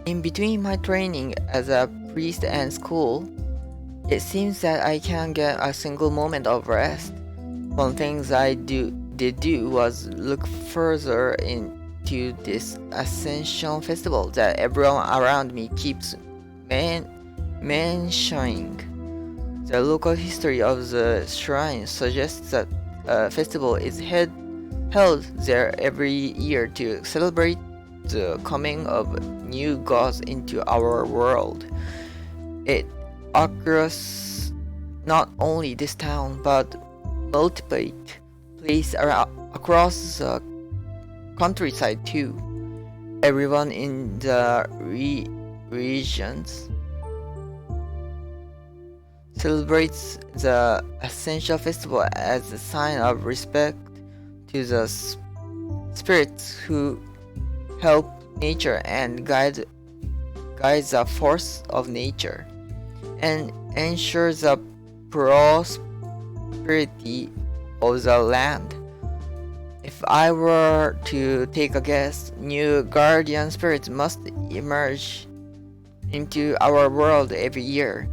In between my training as a priest and school, it seems that I can't get a single moment of rest. One thing did do was look further into this Ascension festival that everyone around me keeps mentioning. The local history of the shrine suggests that a festival is held there every year to celebrate the coming of new gods into our world. It occurs not only this town but multiple places across the countryside too. Everyone in the regions celebrates the Ascension Festival as a sign of respect to the spirits who help nature and guide the force of nature and ensure the prosperity of the land. If I were to take a guess, new guardian spirits must emerge into our world every year,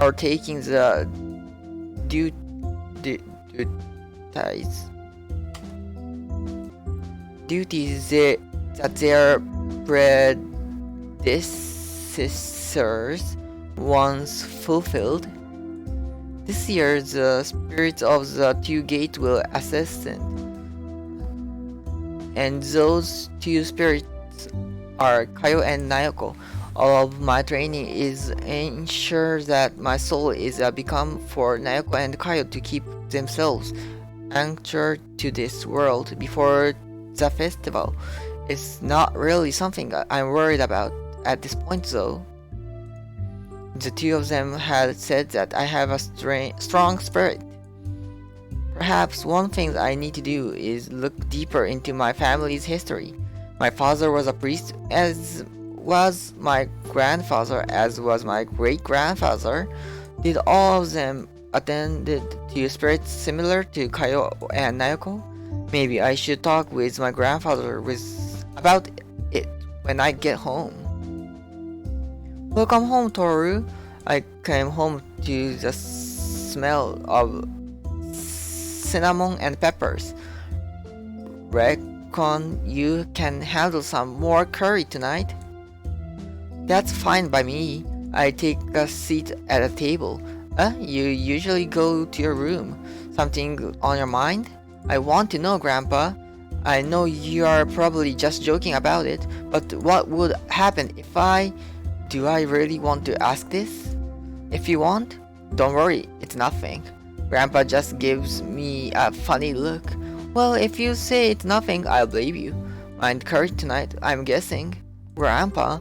or taking the duties that their predecessors once fulfilled. This year, the spirits of the two gates will ascend, and those two spirits are Kayo and Nayoko. All of my training is ensure that my soul is become for Nayoko and Kayo to keep themselves anchored to this world before the festival. It's not really something I'm worried about at this point though. The two of them had said that I have a strong spirit. Perhaps one thing I need to do is look deeper into my family's history. My father was a priest, as was my grandfather, as was my great-grandfather. Did all of them attended to spirits similar to Kayo and Nayoko? Maybe I should talk with my grandfather about it when I get home. Welcome home, Toru. I came home to the smell of cinnamon and peppers. Reckon you can handle some more curry tonight? That's fine by me. I take a seat at a table. You usually go to your room. Something on your mind? I want to know, Grandpa. I know you are probably just joking about it, but what would happen if do I really want to ask this? If you want, don't worry, it's nothing. Grandpa just gives me a funny look. Well, if you say it's nothing, I'll believe you. Mind curry tonight, I'm guessing. Grandpa,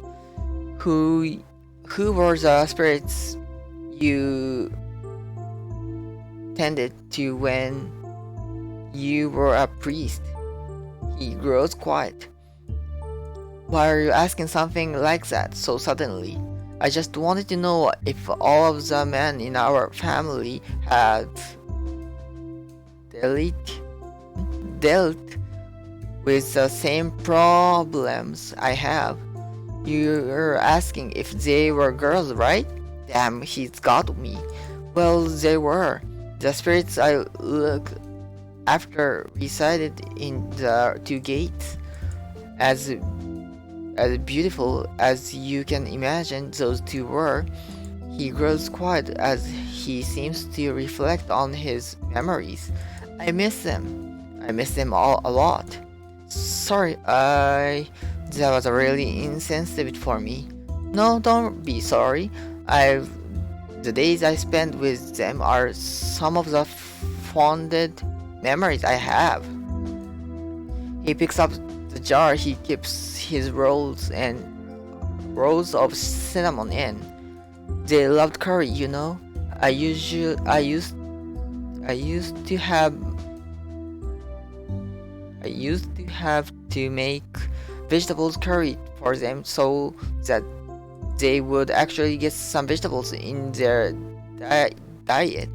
who were the spirits you tended to when you were a priest? He grows quiet. Why are you asking something like that so suddenly? I just wanted to know if all of the men in our family had dealt with the same problems I have. You're asking if they were girls, right? Damn, he's got me. Well, they were. The spirits I looked after resided in the two gates. As beautiful as you can imagine those two were, he grows quiet as he seems to reflect on his memories. I miss them. I miss them all a lot. Sorry, that was really insensitive for me. No, don't be sorry. The days I spent with them are some of the fondest memories I have. He picks up the jar he keeps his rolls of cinnamon in. They loved curry, you know. I used to have to make vegetables curry for them so that they would actually get some vegetables in their diet.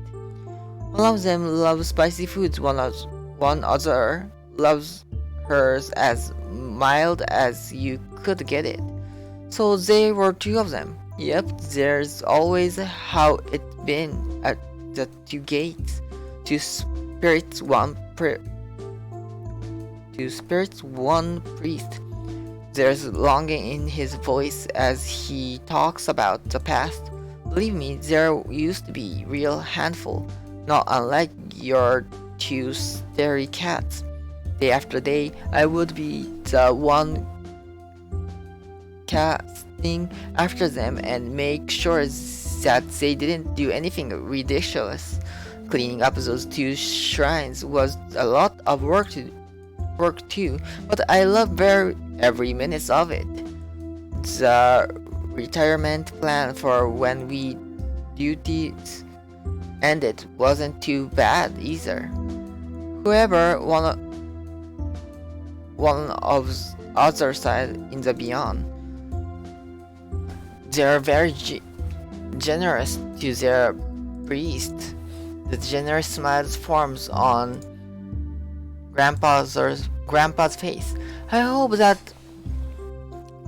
One of them loves spicy foods, one other loves hers as mild as you could get it. So there were two of them. Yep, there's always how it been at the two gates. Two spirits, one priest. There's longing in his voice as he talks about the past. Believe me, there used to be real handful, not unlike your two stray cats. Day after day, I would be the one casting after them and make sure that they didn't do anything ridiculous. Cleaning up those two shrines was a lot of work too, but I loved every minute of it. The retirement plan for when we duties ended wasn't too bad either. Whoever one of other side in the beyond, they're very generous to their priest. The generous smile forms on Grandpa's face. I hope that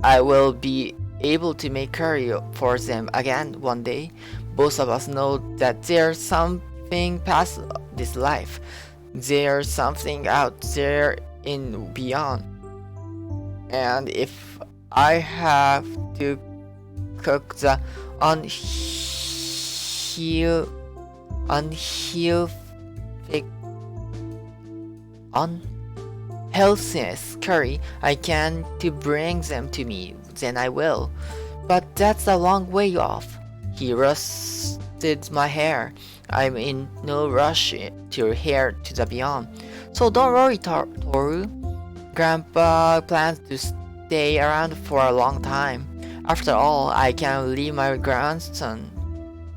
I will be able to make curry for them again one day. Both of us know that there's something past this life. There's something out there in beyond. And if I have to cook the unhealthiest curry I can to bring them to me, then I will. But that's a long way off. He rusted my hair. I'm in no rush to hear to the beyond. So don't worry, Toru. Grandpa plans to stay around for a long time. After all, I can't leave my grandson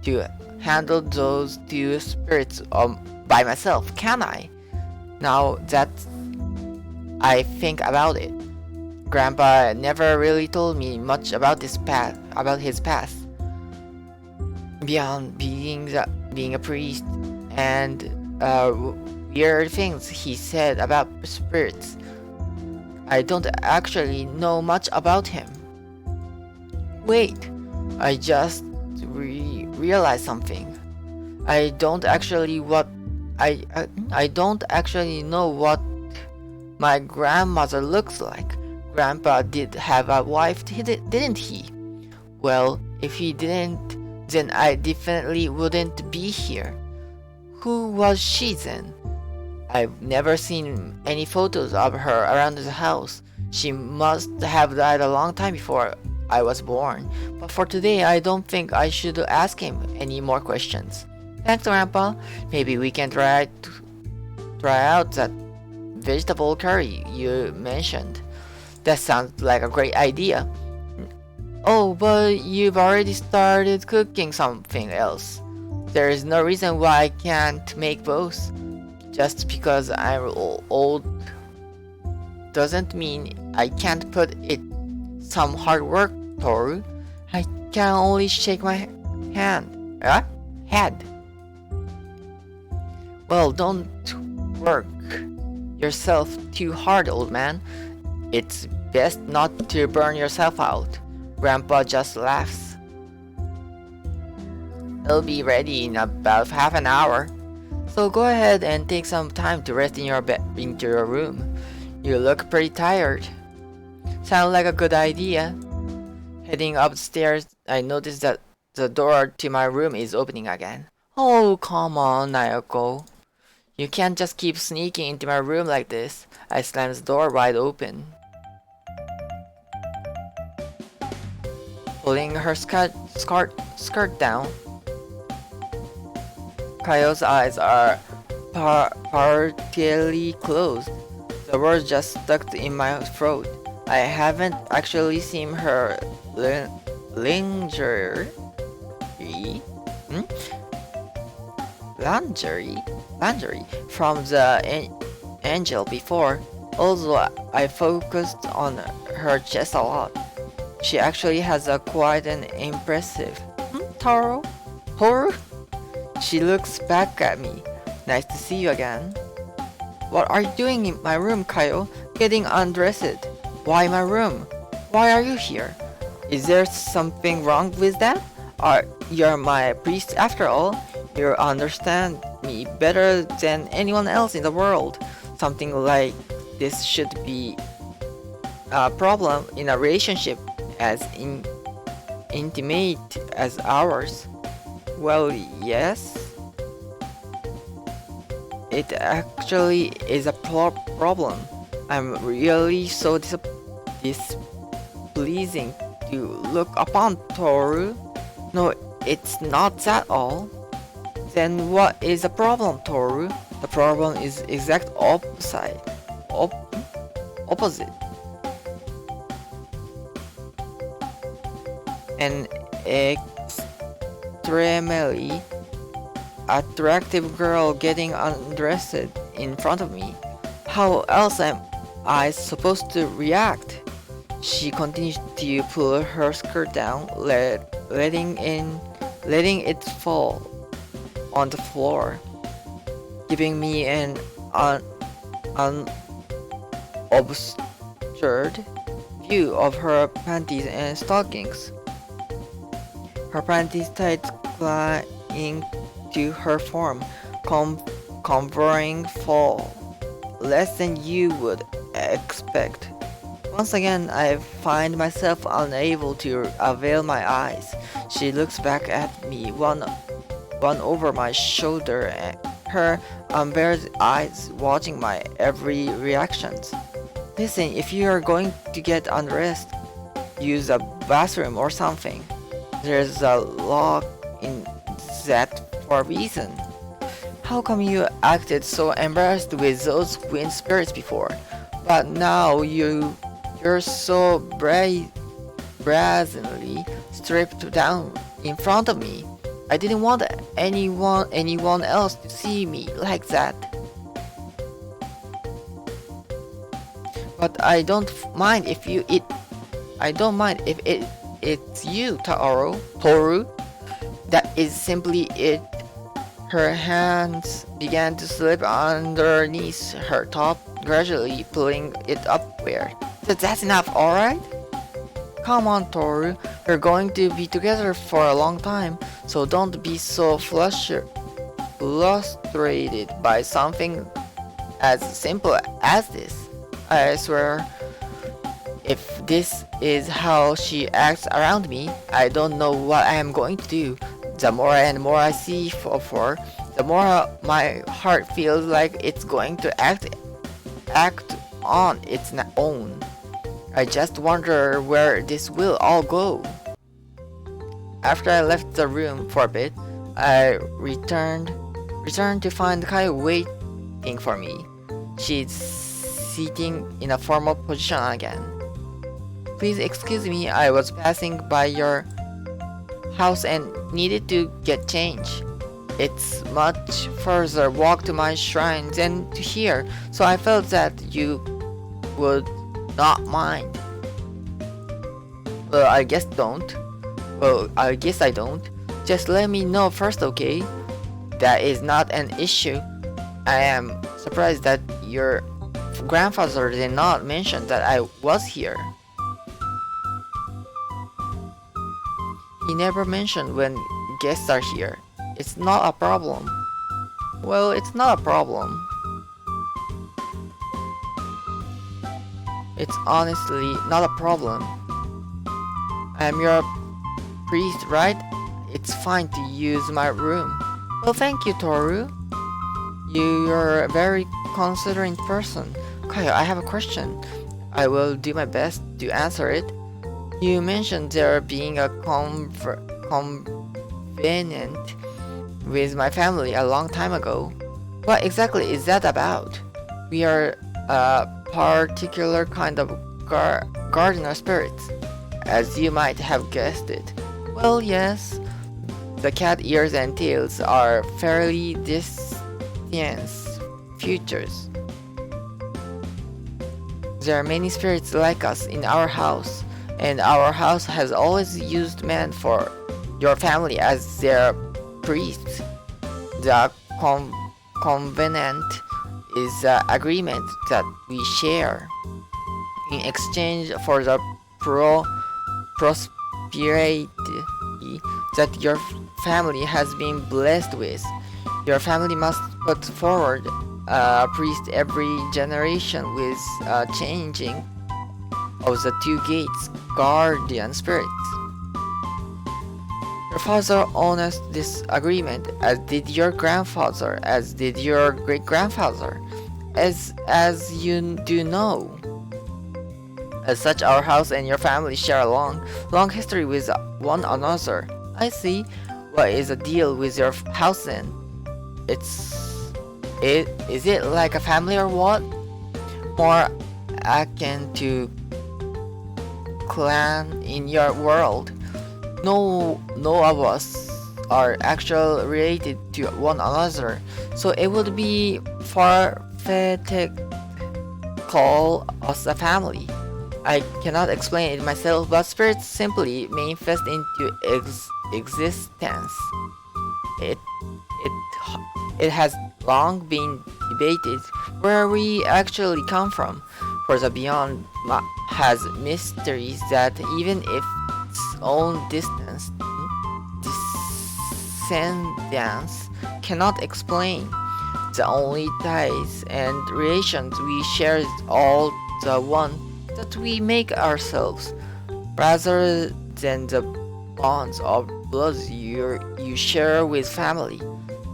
to handle those two spirits by myself, can I? Now that I think about it, Grandpa never really told me much about his past, beyond being a priest and weird things he said about spirits. I don't actually know much about him. Wait, I just realized something. I don't actually know what my grandmother looks like. Grandpa did have a wife, didn't he? Well, if he didn't, then I definitely wouldn't be here. Who was she then? I've never seen any photos of her around the house. She must have died a long time before I was born. But for today, I don't think I should ask him any more questions. Thanks, Grandpa. Maybe we can try out that vegetable curry you mentioned. That sounds like a great idea. Oh, but you've already started cooking something else. There is no reason why I can't make both. Just because I'm old doesn't mean I can't put in some hard work, Toru. I can only shake my head. Well, don't work yourself too hard, old man. It's best not to burn yourself out. Grandpa just laughs. It'll be ready in about half an hour. So go ahead and take some time to rest in your room. You look pretty tired. Sounds like a good idea. Heading upstairs, I noticed that the door to my room is opening again. Oh, come on, Nayoko. You can't just keep sneaking into my room like this. I slammed the door wide open. Pulling her skirt down. Kayo's eyes are partially closed. The words just stuck in my throat. I haven't actually seen her lingerie from the angel before, although I focused on her chest a lot. She actually has a quite an impressive Toru? She looks back at me. Nice to see you again. What are you doing in my room, Kayo? Getting undressed. Why my room? Why are you here? Is there something wrong with that? You're my priest after all. You understand me better than anyone else in the world. Something like this should be a problem in a relationship as intimate as ours. Well, yes, it actually is a problem. I'm really so displeasing to look upon, Toru. No, it's not at all. Then what is the problem, Toru? The problem is exact opposite. An extremely attractive girl getting undressed in front of me. How else am I supposed to react? She continued to pull her skirt down, letting it fall on the floor, giving me an unobstructed view of her panties and stockings. Her panties tight clinging to her form, covering fall less than you would expect. Once again, I find myself unable to avail my eyes. She looks back at me, one over my shoulder, her embarrassed eyes watching my every reactions. Listen, if you are going to get undressed, use a bathroom or something. There's a lock in that for a reason. How come you acted so embarrassed with those wind spirits before, but now you're so brazenly stripped down in front of me? I didn't want anyone else to see me like that. But I don't mind if it's you, Toru. That is simply it. Her hands began to slip underneath her top, gradually pulling it upward. That's enough, alright? Come on, Toru. We're going to be together for a long time, so don't be so frustrated by something as simple as this. I swear, if this is how she acts around me, I don't know what I am going to do. The more and more I see of her, the more my heart feels like it's going to act on its own. I just wonder where this will all go. After I left the room for a bit, I returned to find Kai waiting for me. She's sitting in a formal position again. Please excuse me, I was passing by your house and needed to get change. It's much further walk to my shrine than to here, so I felt that you would not mind. Well, I guess I don't. Just let me know first, okay? That is not an issue. I am surprised that your grandfather did not mention that I was here. He never mentioned when guests are here. It's not a problem. Well, it's not a problem. It's honestly not a problem. I'm your priest, right? It's fine to use my room. Well, thank you, Toru. You're a very considerate person. Kayo, I have a question. I will do my best to answer it. You mentioned there being a covenant with my family a long time ago. What exactly is that about? We are a particular kind of gardener spirits, as you might have guessed it. Well, yes, the cat ears and tails are fairly distant futures. There are many spirits like us in our house, and our house has always used men for your family as their priests. The covenant is an agreement that we share in exchange for the prosperity that your family has been blessed with. Your family must put forward a priest every generation with a changing of the two gates, guardian spirits. Your father honors this agreement, as did your grandfather, as did your great-grandfather, as you do know. As such, our house and your family share a long history with one another. I see. What is the deal with your house then? Is it like a family or what? More akin to clan in your world. No of us are actually related to one another, so it would be far-fetched to call us a family. I cannot explain it myself, but spirits simply manifest into existence. It it has long been debated where we actually come from, for the beyond has mysteries that even if its own descendants cannot explain. The only ties and relations we share is all the one that we make ourselves, rather than the bonds of blood you share with family.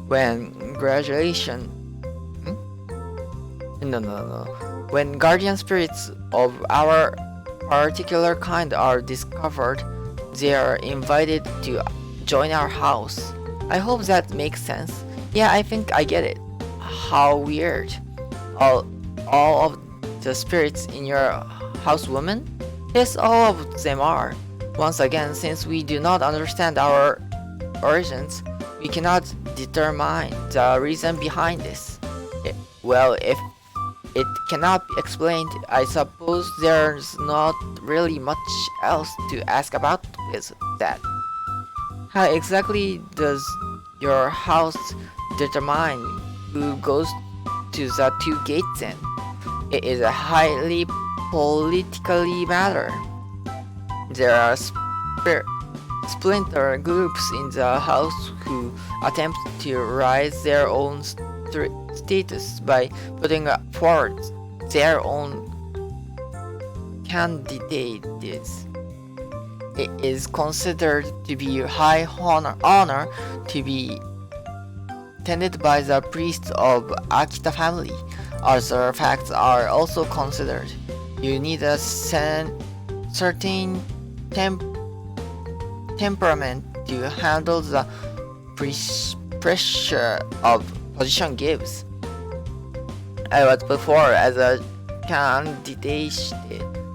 When graduation, no. When guardian spirits of our particular kind are discovered, they are invited to join our house. I hope that makes sense. Yeah, I think I get it. How weird. All of the spirits in your house, woman? Yes, all of them are. Once again, since we do not understand our origins, we cannot determine the reason behind this. Well, if it cannot be explained, I suppose there's not really much else to ask about with that. How exactly does your house determine who goes to the two gates then? It is a highly politically matter. There are splinter groups in the house who attempt to rise their own status by putting forward their own candidates. It is considered to be high honor to be tended by the priests of Akita family. Other facts are also considered. You need a certain temperament to handle the pressure of position gives. I was put forward as a candidate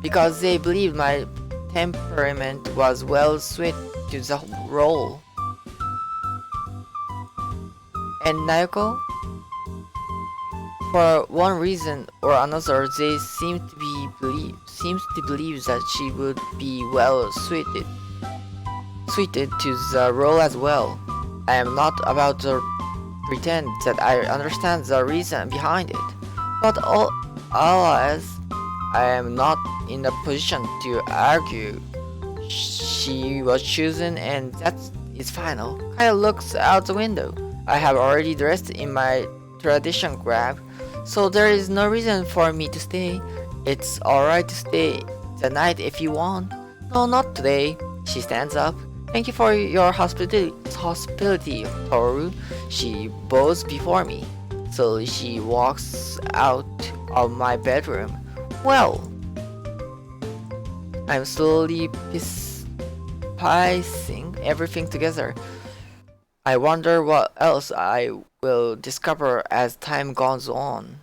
because they believed my temperament was well suited to the role. And Naoko? For one reason or another, they seems to believe that she would be well suited to the role as well. I am not about to pretend that I understand the reason behind it, but as I am not in a position to argue. She was chosen and that is final. Kaya looks out the window. I have already dressed in my tradition garb, so there is no reason for me to stay. It's alright to stay the night if you want. No, not today. She stands up. Thank you for your hospitality, Toru. She bows before me. Slowly she walks out of my bedroom. Well, I'm slowly piecing everything together. I wonder what else I will discover as time goes on.